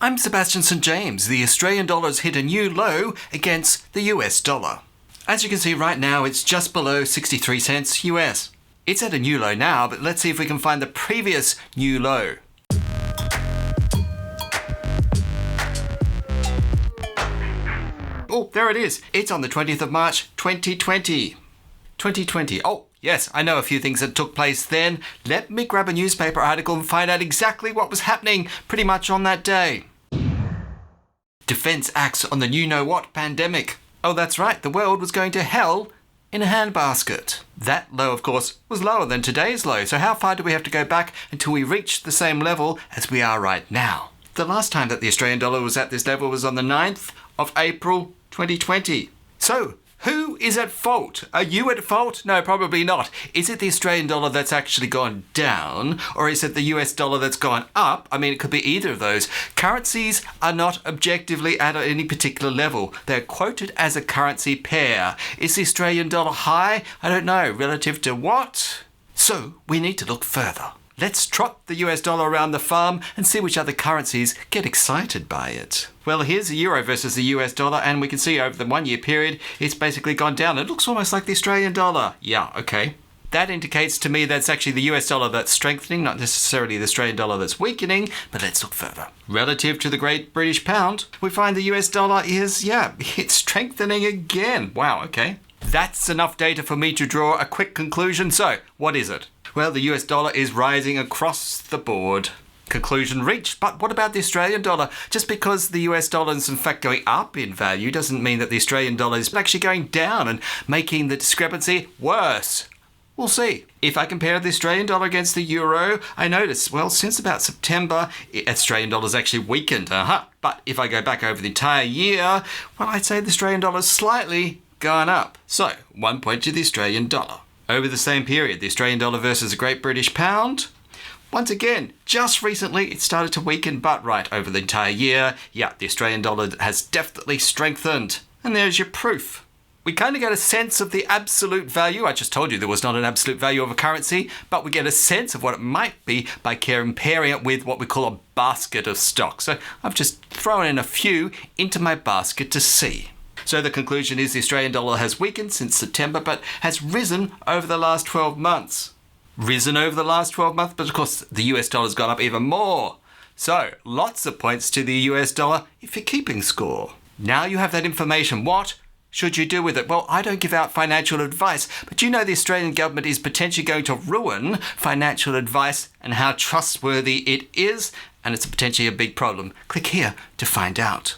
I'm Sebastian St. James. The Australian dollar has hit a new low against the US dollar. As you can see right now, it's just below 63 cents US. It's at a new low now, but let's see if we can find the previous new low. Oh, there it is. It's on the 20th of March, 2020. 2020. Oh, yes, I know a few things that took place then. Let me grab a newspaper article and find out exactly what was happening pretty much on that day. Defence acts on the you-know-what pandemic. Oh, that's right, the world was going to hell in a handbasket. That low, of course, was lower than today's low, so how far do we have to go back until we reach the same level as we are right now? The last time that the Australian dollar was at this level was on the 9th of April 2020. So, who is at fault? Are you at fault? No, probably not. Is it the Australian dollar that's actually gone down, or is it the US dollar that's gone up? I mean, it could be either of those. Currencies are not objectively at any particular level. They're quoted as a currency pair. Is the Australian dollar high? I don't know. Relative to what? So, we need to look further. Let's trot the US dollar around the farm and see which other currencies get excited by it. Well, here's the euro versus the US dollar, and we can see over the 1 year period, it's basically gone down. It looks almost like the Australian dollar. Yeah, okay. That indicates to me that it's actually the US dollar that's strengthening, not necessarily the Australian dollar that's weakening, but let's look further. Relative to the Great British Pound, we find the US dollar is, it's strengthening again. Wow, okay. That's enough data for me to draw a quick conclusion. So, what is it? Well, the US dollar is rising across the board. Conclusion reached. But what about the Australian dollar? Just because the US dollar is in fact going up in value doesn't mean that the Australian dollar is actually going down and making the discrepancy worse. We'll see. If I compare the Australian dollar against the euro, I notice, well, since about September, Australian dollar's actually weakened. But if I go back over the entire year, well, I'd say the Australian dollar's slightly gone up. So, 1 point to the Australian dollar. Over the same period, the Australian dollar versus the Great British Pound. Once again, just recently it started to weaken, but right over the entire year, the Australian dollar has definitely strengthened. And there's your proof. We kind of get a sense of the absolute value. I just told you there was not an absolute value of a currency, but we get a sense of what it might be by comparing it with what we call a basket of stocks. So I've just thrown in a few into my basket to see. So the conclusion is the Australian dollar has weakened since September, but has risen over the last 12 months. Risen over the last 12 months, but of course the US dollar's gone up even more. So lots of points to the US dollar if you're keeping score. Now you have that information. What should you do with it? Well, I don't give out financial advice, but you know the Australian government is potentially going to ruin financial advice and how trustworthy it is, and it's potentially a big problem. Click here to find out.